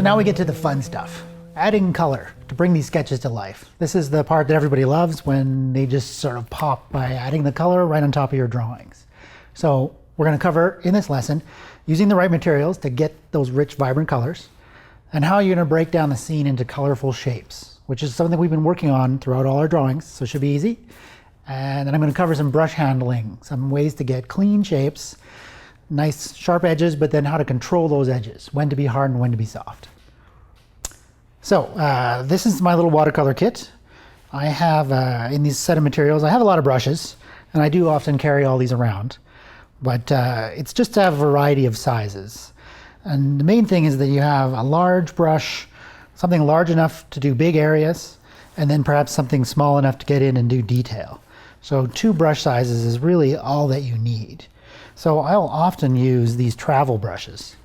So now we get to the fun stuff. Adding color to bring these sketches to life. This is the part that everybody loves, when they just sort of pop by adding the color right on top of your drawings. So we're going to cover in this lesson using the right materials to get those rich, vibrant colors, and how you're going to break down the scene into colorful shapes, which is something we've been working on throughout all our drawings, so it should be easy. And then I'm going to cover some brush handling, some ways to get clean shapes, nice sharp edges, but then how to control those edges, when to be hard and when to be soft. So this is my little watercolor kit. I have, in these set of materials, I have a lot of brushes, and I do often carry all these around. But it's just to have a variety of sizes. And the main thing is that you have a large brush, something large enough to do big areas, and then perhaps something small enough to get in and do detail. So 2 brush sizes is really all that you need. So I'll often use these travel brushes,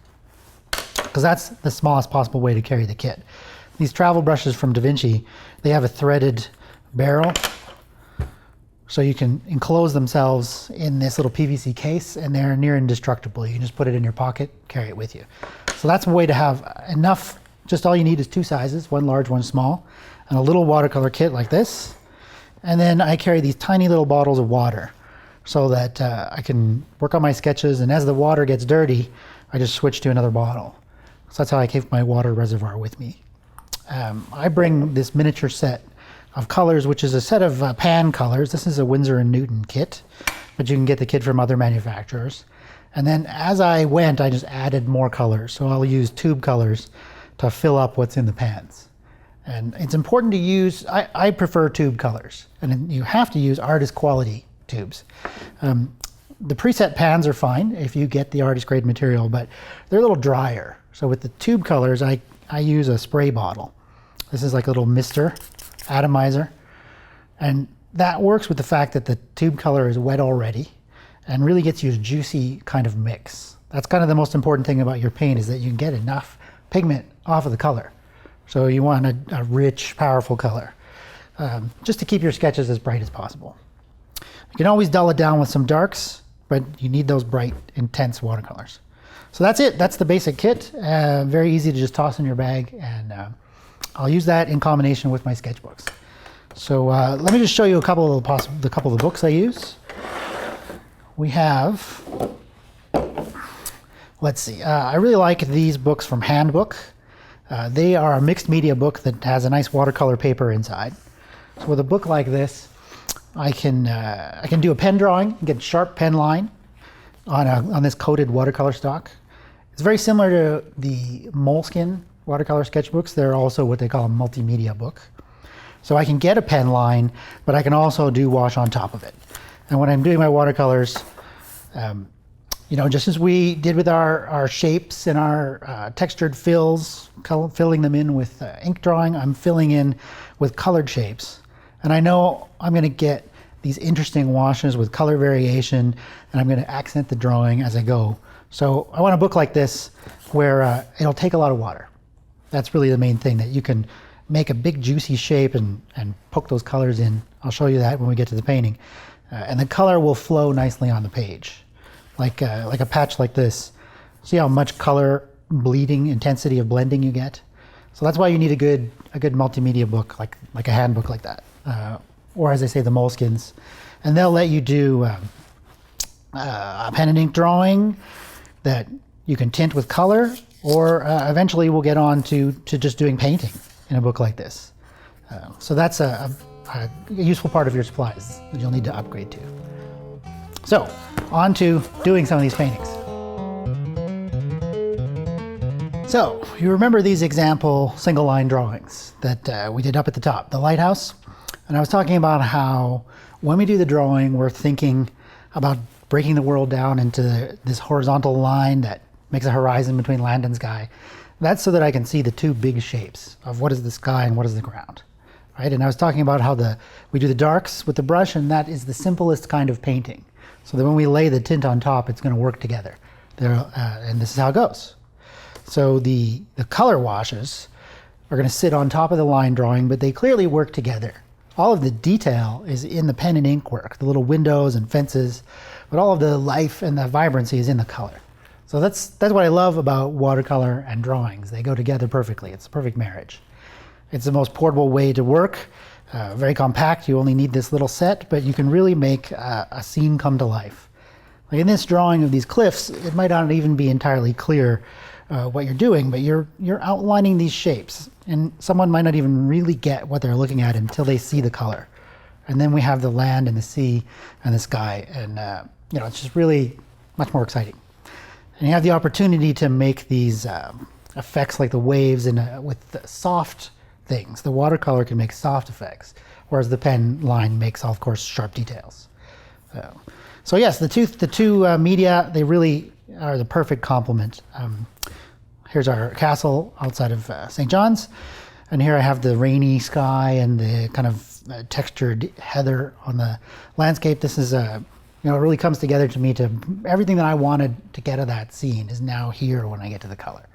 because that's the smallest possible way to carry the kit. These travel brushes from Da Vinci, they have a threaded barrel, so you can enclose themselves in this little PVC case, and they're near indestructible. You can just put it in your pocket, carry it with you. So that's a way to have enough. Just all you need is 2 sizes, one large, one small, and a little watercolor kit like this. And then I carry these tiny little bottles of water, so that I can work on my sketches, and as the water gets dirty, I just switch to another bottle. So that's how I keep my water reservoir with me. I bring this miniature set of colors, which is a set of pan colors. This is a Winsor & Newton kit, but you can get the kit from other manufacturers. And then as I went, I just added more colors. So I'll use tube colors to fill up what's in the pans. And it's important to use, I prefer tube colors, and you have to use artist quality tubes. The preset pans are fine if you get the artist grade material, but they're a little drier. So with the tube colors, I use a spray bottle. This is like a little mister, atomizer. And that works with the fact that the tube color is wet already and really gets you a juicy kind of mix. That's kind of the most important thing about your paint, is that you can get enough pigment off of the color. So you want a rich, powerful color, just to keep your sketches as bright as possible. You can always dull it down with some darks, but you need those bright, intense watercolors. So that's it. That's the basic kit. Very easy to just toss in your bag, and I'll use that in combination with my sketchbooks. So let me just show you a couple of the books I use. We have, let's see, I really like these books from Handbook. They are a mixed media book that has a nice watercolor paper inside. So with a book like this, I can do a pen drawing, get sharp pen line on this coated watercolor stock. It's very similar to the Moleskine watercolor sketchbooks. They're also what they call a multimedia book. So I can get a pen line, but I can also do wash on top of it. And when I'm doing my watercolors, you know, just as we did with our shapes and our textured fills, filling them in with ink drawing, I'm filling in with colored shapes. And I know I'm going to get these interesting washes with color variation, and I'm going to accent the drawing as I go. So I want a book like this where it'll take a lot of water. That's really the main thing, that you can make a big juicy shape and poke those colors in. I'll show you that when we get to the painting. And the color will flow nicely on the page, like a patch like this. See how much color bleeding, intensity of blending you get? So that's why you need a good multimedia book, like a handbook like that. Or as I say, the Moleskines. And they'll let you do a pen and ink drawing that you can tint with color, or eventually we'll get on to just doing painting in a book like this. So that's a useful part of your supplies that you'll need to upgrade to. So, on to doing some of these paintings. So, you remember these example single line drawings that we did up at the top, the lighthouse? And I was talking about how when we do the drawing, we're thinking about breaking the world down into this horizontal line that makes a horizon between land and sky. That's so that I can see the 2 big shapes of what is the sky and what is the ground. Right? And I was talking about how we do the darks with the brush, and that is the simplest kind of painting. So that when we lay the tint on top, it's going to work together. And this is how it goes. So the color washes are going to sit on top of the line drawing, but they clearly work together. All of the detail is in the pen and ink work, the little windows and fences, but all of the life and the vibrancy is in the color. So that's what I love about watercolor and drawings. They go together perfectly. It's a perfect marriage. It's the most portable way to work, very compact. You only need this little set, but you can really make a scene come to life. Like in this drawing of these cliffs, it might not even be entirely clear what you're doing, but you're outlining these shapes, and someone might not even really get what they're looking at until they see the color. And then we have the land and the sea and the sky, and it's just really much more exciting. And you have the opportunity to make these effects like the waves with the soft things. The watercolor can make soft effects, whereas the pen line makes, of course, sharp details. So yes, the two media, they really are the perfect complement. Here's our castle outside of St. John's, and here I have the rainy sky and the kind of textured heather on the landscape. This is it really comes together to me. To everything that I wanted to get of that scene is now here when I get to the color.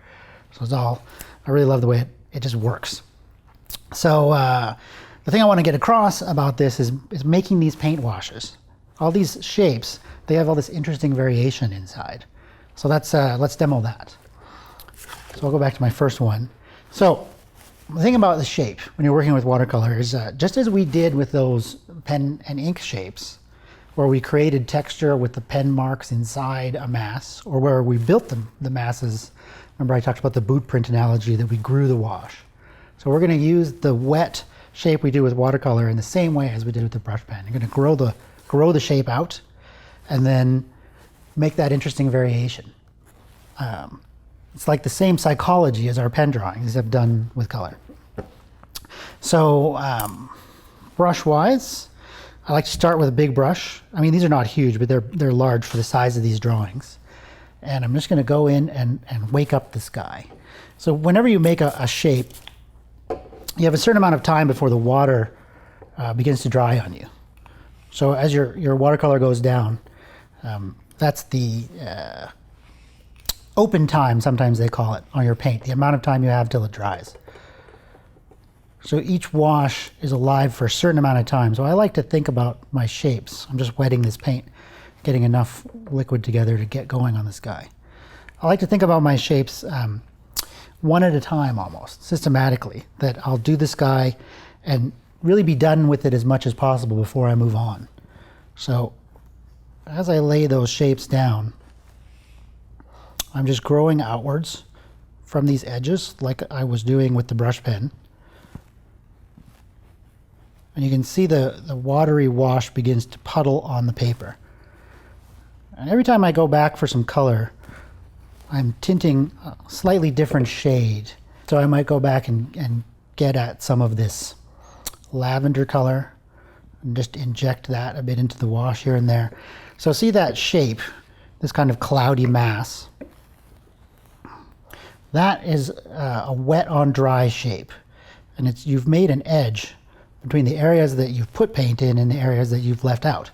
So it's all, I really love the way it just works. So the thing I want to get across about this is making these paint washes. All these shapes, they have all this interesting variation inside. So let's demo that. So I'll go back to my first one. So the thing about the shape when you're working with watercolor is just as we did with those pen and ink shapes, where we created texture with the pen marks inside a mass, or where we built the masses. Remember I talked about the boot print analogy, that we grew the wash. So we're going to use the wet shape we do with watercolor in the same way as we did with the brush pen. You're going to grow the shape out and then make that interesting variation. It's like the same psychology as our pen drawings, except done with color. So brush-wise, I like to start with a big brush. I mean, these are not huge, but they're large for the size of these drawings. And I'm just going to go in and wake up the sky. So whenever you make a shape, you have a certain amount of time before the water begins to dry on you. So as your watercolor goes down, that's the open time, sometimes they call it, on your paint, the amount of time you have till it dries. So each wash is alive for a certain amount of time. So I like to think about my shapes. I'm just wetting this paint, getting enough liquid together to get going on the sky. I like to think about my shapes one at a time, almost systematically, that I'll do the sky and really be done with it as much as possible before I move on. So as I lay those shapes down, I'm just growing outwards from these edges like I was doing with the brush pen. And you can see the watery wash begins to puddle on the paper. And every time I go back for some color, I'm tinting a slightly different shade. So I might go back and get at some of this lavender color and just inject that a bit into the wash here and there. So see that shape, this kind of cloudy mass? That is a wet on dry shape. And you've made an edge between the areas that you've put paint in and the areas that you've left out.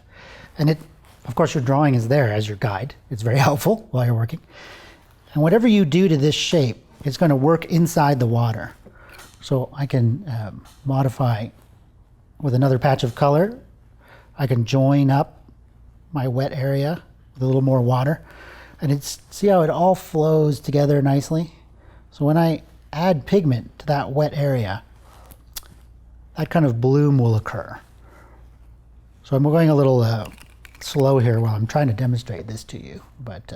And of course, your drawing is there as your guide. It's very helpful while you're working. And whatever you do to this shape, it's going to work inside the water. So I can modify with another patch of color. I can join up my wet area with a little more water. And see how it all flows together nicely? So when I add pigment to that wet area, that kind of bloom will occur. So I'm going a little slow here while I'm trying to demonstrate this to you. But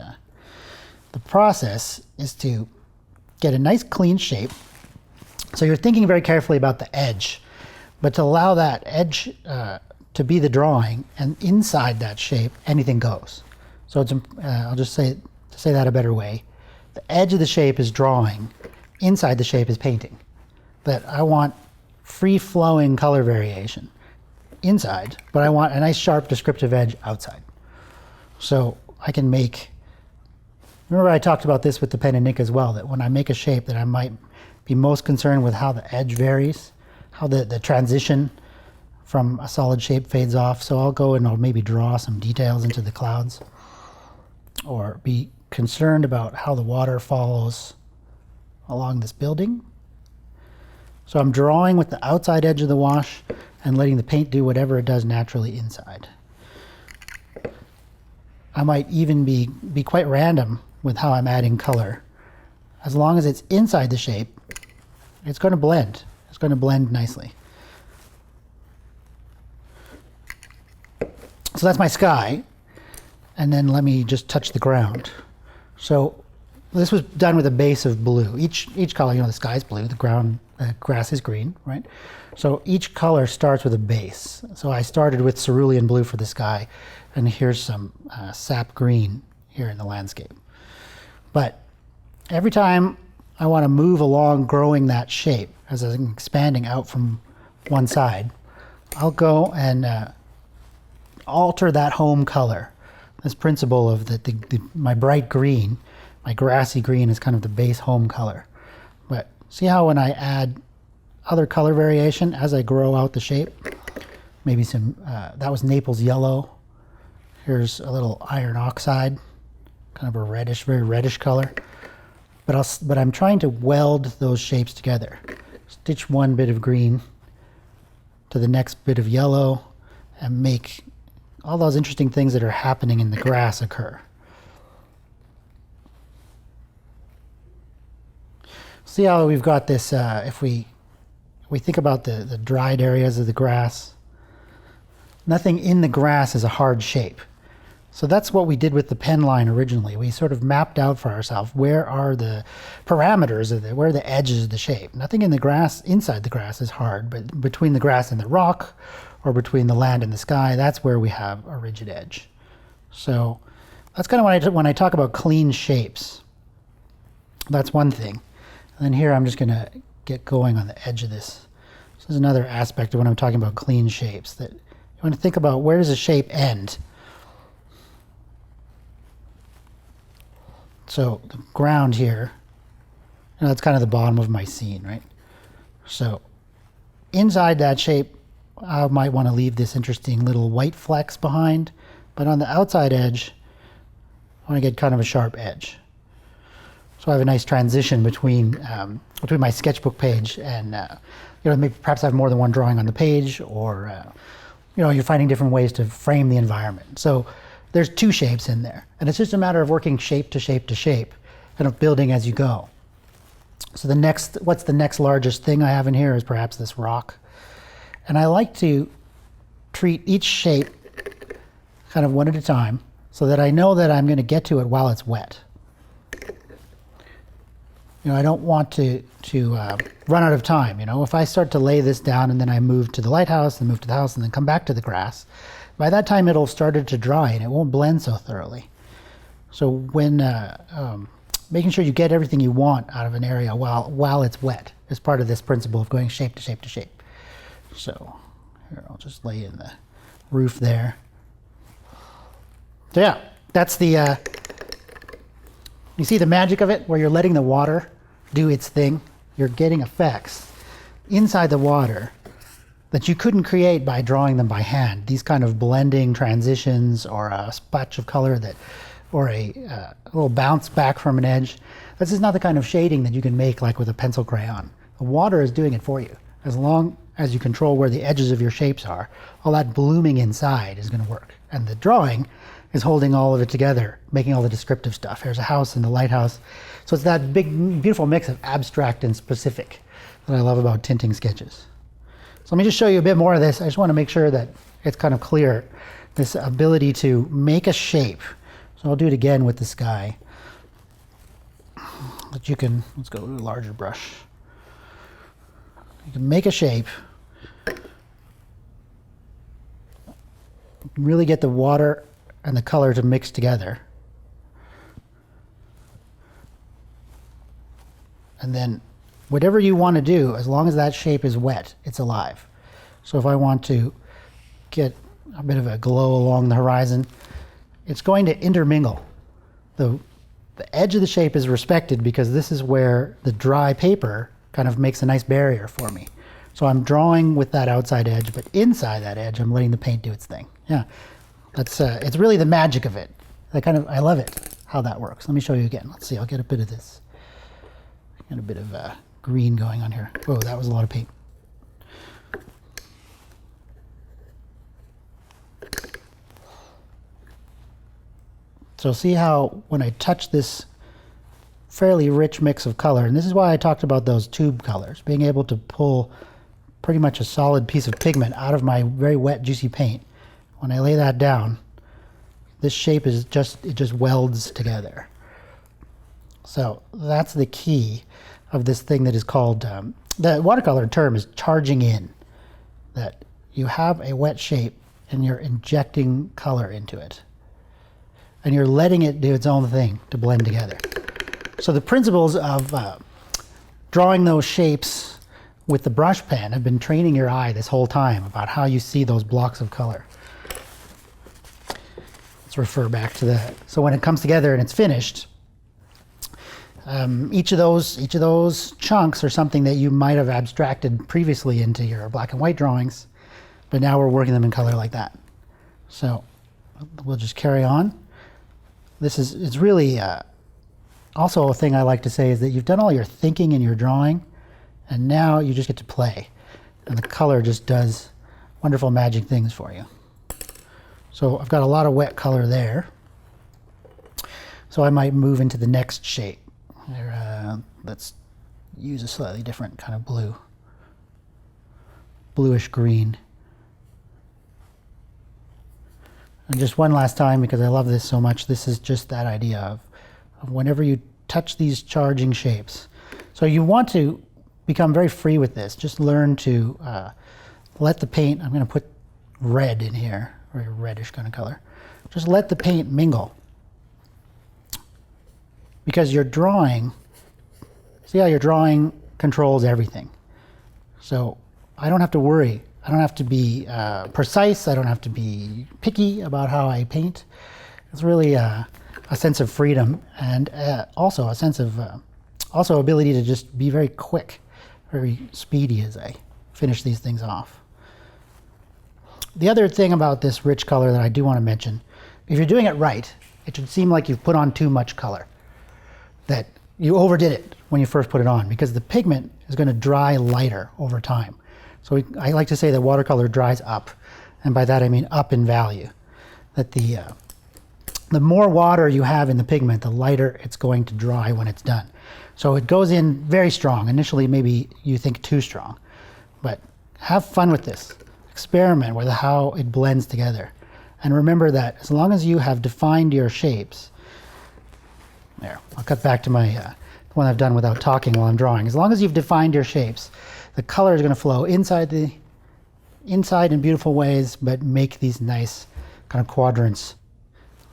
the process is to get a nice clean shape. So you're thinking very carefully about the edge, but to allow that edge to be the drawing, and inside that shape, anything goes. So I'll just say that a better way. The edge of the shape is drawing, inside the shape is painting. That I want free-flowing color variation inside, but I want a nice sharp descriptive edge outside. So I can remember I talked about this with the pen and ink as well, that when I make a shape that I might be most concerned with how the edge varies, how the transition from a solid shape fades off. So I'll go and I'll maybe draw some details into the clouds, or be concerned about how the water follows along this building. So I'm drawing with the outside edge of the wash and letting the paint do whatever it does naturally inside. I might even be quite random with how I'm adding color. As long as it's inside the shape, it's going to blend. It's going to blend nicely. So that's my sky. And then let me just touch the ground. So this was done with a base of blue. Each color, you know, the sky's blue, the ground, grass is green, right? So each color starts with a base. So I started with cerulean blue for the sky, and here's some sap green here in the landscape. But every time I want to move along growing that shape, as I'm expanding out from one side, I'll go and alter that home color. This principle of my bright green, my grassy green is kind of the base home color. But see how when I add other color variation as I grow out the shape, maybe some, that was Naples yellow. Here's a little iron oxide, kind of a reddish, very reddish color. But I'm trying to weld those shapes together. Stitch one bit of green to the next bit of yellow and make all those interesting things that are happening in the grass occur. See how we've got this, if we think about the dried areas of the grass, nothing in the grass is a hard shape. So that's what we did with the pen line originally. We sort of mapped out for ourselves where are the parameters of where are the edges of the shape. Nothing in the grass, inside the grass is hard, but between the grass and the rock, or between the land and the sky, that's where we have a rigid edge. So that's kind of when I talk about clean shapes. That's one thing. And then here I'm just going to get going on the edge of this. This is another aspect of when I'm talking about clean shapes, that you want to think about where does a shape end. So the ground here, and that's kind of the bottom of my scene, right? So inside that shape, I might want to leave this interesting little white flecks behind, but on the outside edge, I want to get kind of a sharp edge. So I have a nice transition between my sketchbook page and, maybe perhaps I have more than one drawing on the page, or, you're finding different ways to frame the environment. So there's two shapes in there, and it's just a matter of working shape to shape to shape, kind of building as you go. So what's the next largest thing I have in here is perhaps this rock. And I like to treat each shape kind of one at a time so that I know that I'm going to get to it while it's wet. I don't want to run out of time. If I start to lay this down and then I move to the lighthouse and move to the house and then come back to the grass, by that time it'll started to dry and it won't blend so thoroughly. So when making sure you get everything you want out of an area while it's wet is part of this principle of going shape to shape to shape. So here, I'll just lay in the roof there. So yeah, that's the, you see the magic of it, where you're letting the water do its thing. You're getting effects inside the water that you couldn't create by drawing them by hand. These kind of blending transitions, or a spotch of color or a little bounce back from an edge. This is not the kind of shading that you can make like with a pencil crayon. The water is doing it for you. As long as you control where the edges of your shapes are, all that blooming inside is going to work. And the drawing is holding all of it together, making all the descriptive stuff. Here's a house and the lighthouse. So it's that big, beautiful mix of abstract and specific that I love about tinting sketches. So let me just show you a bit more of this. I just want to make sure that it's kind of clear, this ability to make a shape. So I'll do it again with the sky. But you can, let's go with a larger brush. You can make a shape, really get the water and the color to mix together. And then whatever you want to do, as long as that shape is wet, it's alive. So if I want to get a bit of a glow along the horizon, it's going to intermingle. The edge of the shape is respected because this is where the dry paper kind of makes a nice barrier for me. So I'm drawing with that outside edge, but inside that edge, I'm letting the paint do its thing. Yeah, that's it's really the magic of it. I love it, how that works. Let me show you again. Let's see, I'll get a bit of this. Get a bit of green going on here. Whoa, that was a lot of paint. So see how when I touch this fairly rich mix of color. And this is why I talked about those tube colors, being able to pull pretty much a solid piece of pigment out of my very wet, juicy paint. When I lay that down, this shape is just, it just welds together. So that's the key of this thing that is called, the watercolor term is charging in. That you have a wet shape and you're injecting color into it. And you're letting it do its own thing to blend together. So the principles of drawing those shapes with the brush pen have been training your eye this whole time about how you see those blocks of color. Let's refer back to that. So when it comes together and it's finished, each of those chunks are something that you might have abstracted previously into your black and white drawings, but now we're working them in color like that. So we'll just carry on. It's really also a thing I like to say is that you've done all your thinking in your drawing, and now you just get to play, and the color just does wonderful magic things for you. So I've got a lot of wet color there, so I might move into the next shape. Let's use a slightly different kind of blue, bluish green. And just one last time, because I love this so much, this is just that idea of whenever you touch these charging shapes. So you want to become very free with this. Just learn to let the paint, I'm going to put red in here, or a reddish kind of color. Just let the paint mingle. Because your drawing, see how your drawing controls everything. So I don't have to worry. I don't have to be precise. I don't have to be picky about how I paint. It's really a sense of freedom, and also a sense of also ability to just be very quick, very speedy as I finish these things off. The other thing about this rich color that I do want to mention, if you're doing it right, it should seem like you've put on too much color, that you overdid it when you first put it on, because the pigment is going to dry lighter over time. So I like to say that watercolor dries up, and by that I mean up in value. That the more water you have in the pigment, the lighter it's going to dry when it's done. So it goes in very strong. Initially, maybe you think too strong, but have fun with this. Experiment with how it blends together. And remember that as long as you have defined your shapes, there, I'll cut back to my the one I've done without talking while I'm drawing. As long as you've defined your shapes, the color is going to flow inside in beautiful ways, but make these nice kind of quadrants.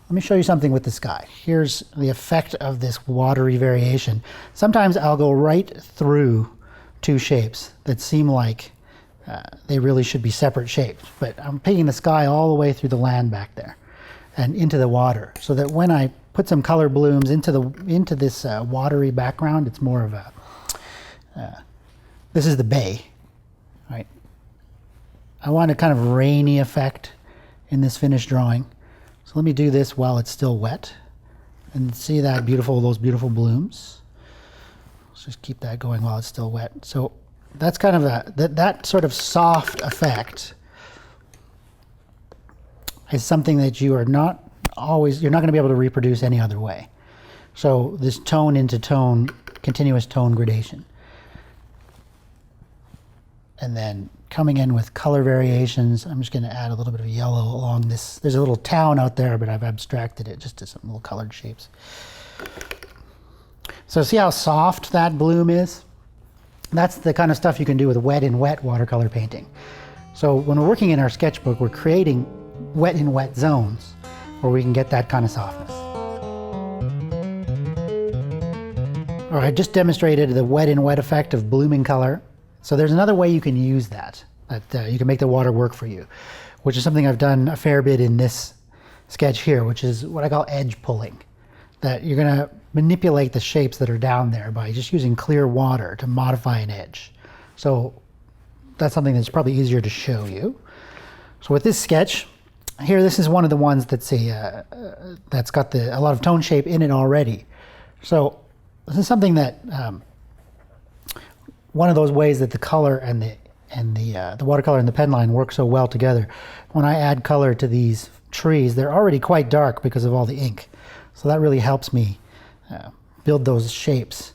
Let me show you something with the sky. Here's the effect of this watery variation. Sometimes I'll go right through two shapes that seem like they really should be separate shapes, but I'm painting the sky all the way through the land back there and into the water, so that when I put some color blooms into this watery background, it's more of a this is the bay, right? I want a kind of rainy effect in this finished drawing. So let me do this while it's still wet, and see that those beautiful blooms. Let's just keep that going while it's still wet. So that's kind of that sort of soft effect is something that you're not going to be able to reproduce any other way. So this tone into tone, continuous tone gradation. And then coming in with color variations, I'm just going to add a little bit of yellow along this. There's a little town out there, but I've abstracted it just to some little colored shapes. So see how soft that bloom is? That's the kind of stuff you can do with wet in wet watercolor painting. So when we're working in our sketchbook, we're creating wet in wet zones where we can get that kind of softness. All right, I just demonstrated the wet in wet effect of blooming color. So there's another way you can use that you can make the water work for you, which is something I've done a fair bit in this sketch here, which is what I call edge pulling. That you're going to manipulate the shapes that are down there by just using clear water to modify an edge. So that's something that's probably easier to show you. So with this sketch here, this is one of the ones that's that's got a lot of tone shape in it already. So this is something that one of those ways that the color and the watercolor and the pen line work so well together. When I add color to these trees, they're already quite dark because of all the ink. So that really helps me build those shapes.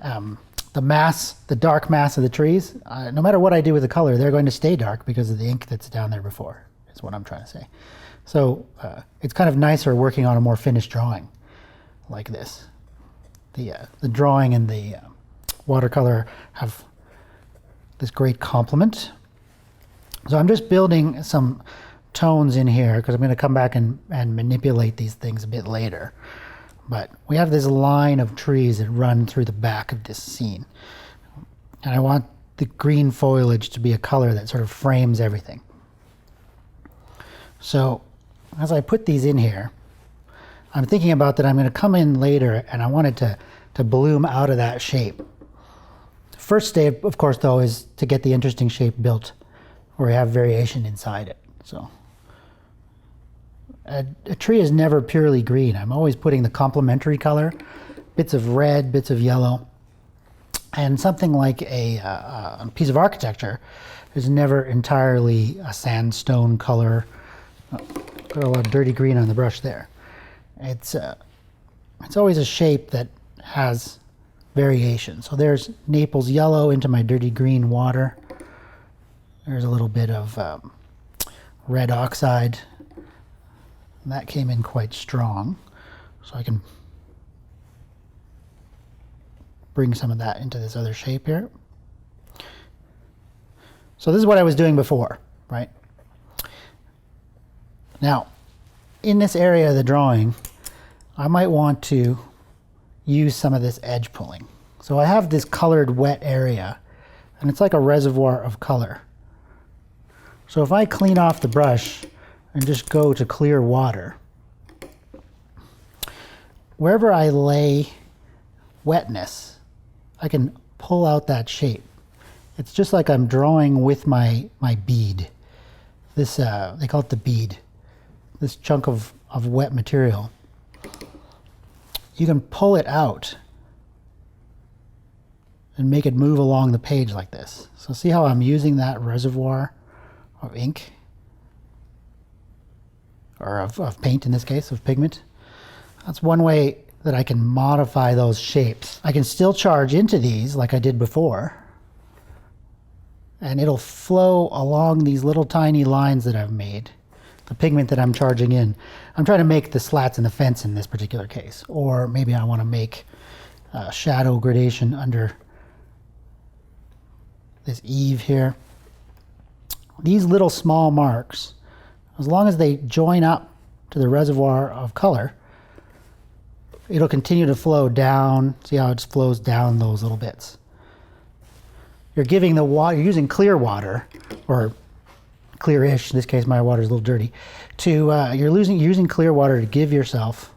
The dark mass of the trees, no matter what I do with the color, they're going to stay dark because of the ink that's down there before, is what I'm trying to say. So it's kind of nicer working on a more finished drawing like this. The drawing and the watercolor have this great complement. So I'm just building some tones in here because I'm going to come back and manipulate these things a bit later. But we have this line of trees that run through the back of this scene. And I want the green foliage to be a color that sort of frames everything. So as I put these in here, I'm thinking about that I'm going to come in later and I want it to bloom out of that shape. The first step, of course, though, is to get the interesting shape built where we have variation inside it. So a tree is never purely green. I'm always putting the complementary color, bits of red, bits of yellow. And something like a piece of architecture is never entirely a sandstone color. Got a lot of dirty green on the brush there. It's always a shape that has variation. So there's Naples yellow into my dirty green water. There's a little bit of red oxide. And that came in quite strong. So I can bring some of that into this other shape here. So this is what I was doing before, right? Now, in this area of the drawing, I might want to use some of this edge pulling. So I have this colored wet area, and it's like a reservoir of color. So if I clean off the brush and just go to clear water, wherever I lay wetness, I can pull out that shape. It's just like I'm drawing with my bead. This, they call it the bead. This chunk of wet material. You can pull it out and make it move along the page like this. So see how I'm using that reservoir of ink, or of paint in this case, of pigment. That's one way that I can modify those shapes. I can still charge into these like I did before, and it'll flow along these little tiny lines that I've made, the pigment that I'm charging in. I'm trying to make the slats in the fence in this particular case, or maybe I want to make shadow gradation under this eave here. These little small marks, as long as they join up to the reservoir of color, it'll continue to flow down. See how it just flows down those little bits. You're giving the water, you're using clear water, or clearish, in this case my water is a little dirty, you're using clear water to give yourself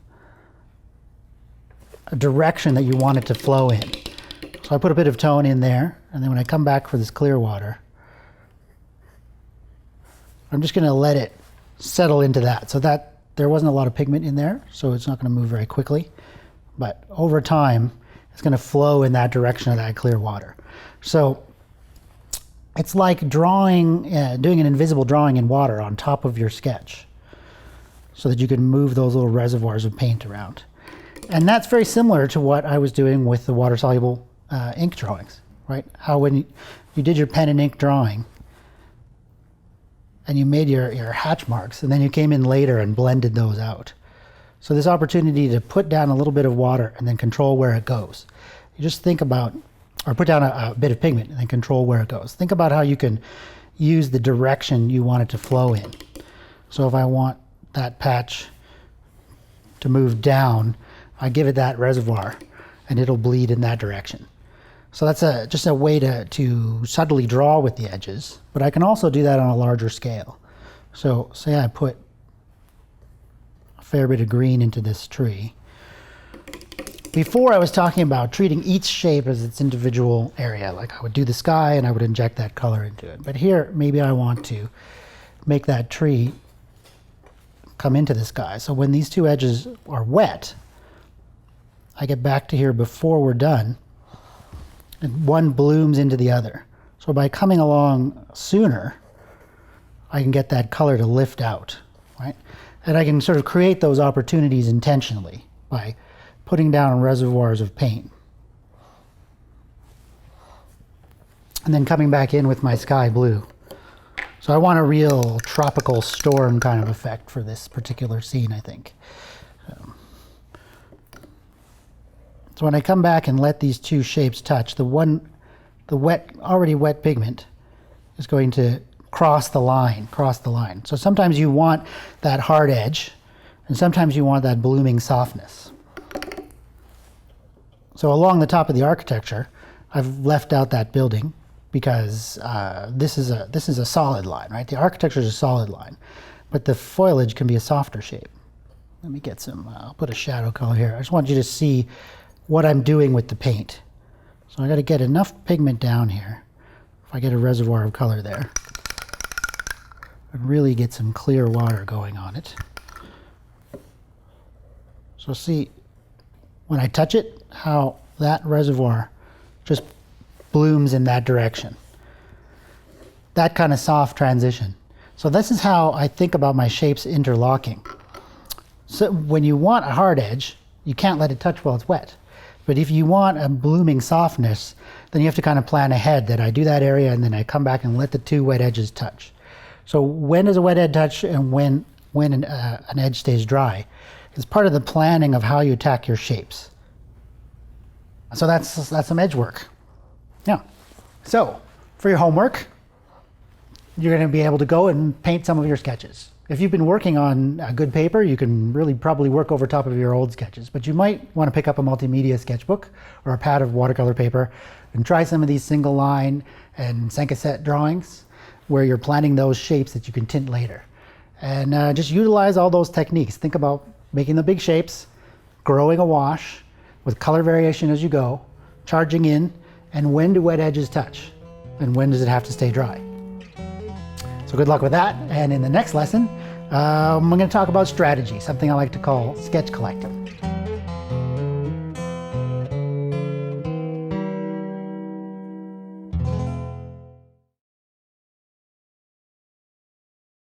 a direction that you want it to flow in. So I put a bit of tone in there, and then when I come back for this clear water, I'm just going to let it settle into that. So that there wasn't a lot of pigment in there, so it's not going to move very quickly. But over time, it's going to flow in that direction of that clear water. So it's like drawing, doing an invisible drawing in water on top of your sketch so that you can move those little reservoirs of paint around. And that's very similar to what I was doing with the water-soluble ink drawings, right? How when you did your pen and ink drawing, and you made your hatch marks, and then you came in later and blended those out. So this opportunity to put down a little bit of water and then control where it goes. You just think about, or put down a bit of pigment and then control where it goes. Think about how you can use the direction you want it to flow in. So if I want that patch to move down, I give it that reservoir and it'll bleed in that direction. So that's just a way to subtly draw with the edges, but I can also do that on a larger scale. So say I put a fair bit of green into this tree. Before I was talking about treating each shape as its individual area, like I would do the sky and I would inject that color into it. But here, maybe I want to make that tree come into the sky. So when these two edges are wet, I get back to here before we're done, and one blooms into the other. So by coming along sooner, I can get that color to lift out, right? And I can sort of create those opportunities intentionally by putting down reservoirs of paint. And then coming back in with my sky blue. So I want a real tropical storm kind of effect for this particular scene, I think. So when I come back and let these two shapes touch, the already wet pigment is going to cross the line. So sometimes you want that hard edge, and sometimes you want that blooming softness. So along the top of the architecture, I've left out that building, because this is a solid line, right? The architecture is a solid line, but the foliage can be a softer shape. Let me get some, I'll put a shadow color here. I just want you to see what I'm doing with the paint. So I got to get enough pigment down here. If I get a reservoir of color there, and really get some clear water going on it. So see, when I touch it, how that reservoir just blooms in that direction. That kind of soft transition. So this is how I think about my shapes interlocking. So when you want a hard edge, you can't let it touch while it's wet. But if you want a blooming softness, then you have to kind of plan ahead that I do that area and then I come back and let the two wet edges touch. So when does a wet edge touch and when an edge stays dry? It's part of the planning of how you attack your shapes. So that's some edge work. Yeah. So for your homework, you're going to be able to go and paint some of your sketches. If you've been working on a good paper, you can really probably work over top of your old sketches, but you might want to pick up a multimedia sketchbook or a pad of watercolor paper and try some of these single line and cinq set drawings where you're planning those shapes that you can tint later. And just utilize all those techniques. Think about making the big shapes, growing a wash with color variation as you go, charging in, and when do wet edges touch? And when does it have to stay dry? So good luck with that. And in the next lesson, I'm going to talk about strategy, something I like to call sketch collecting.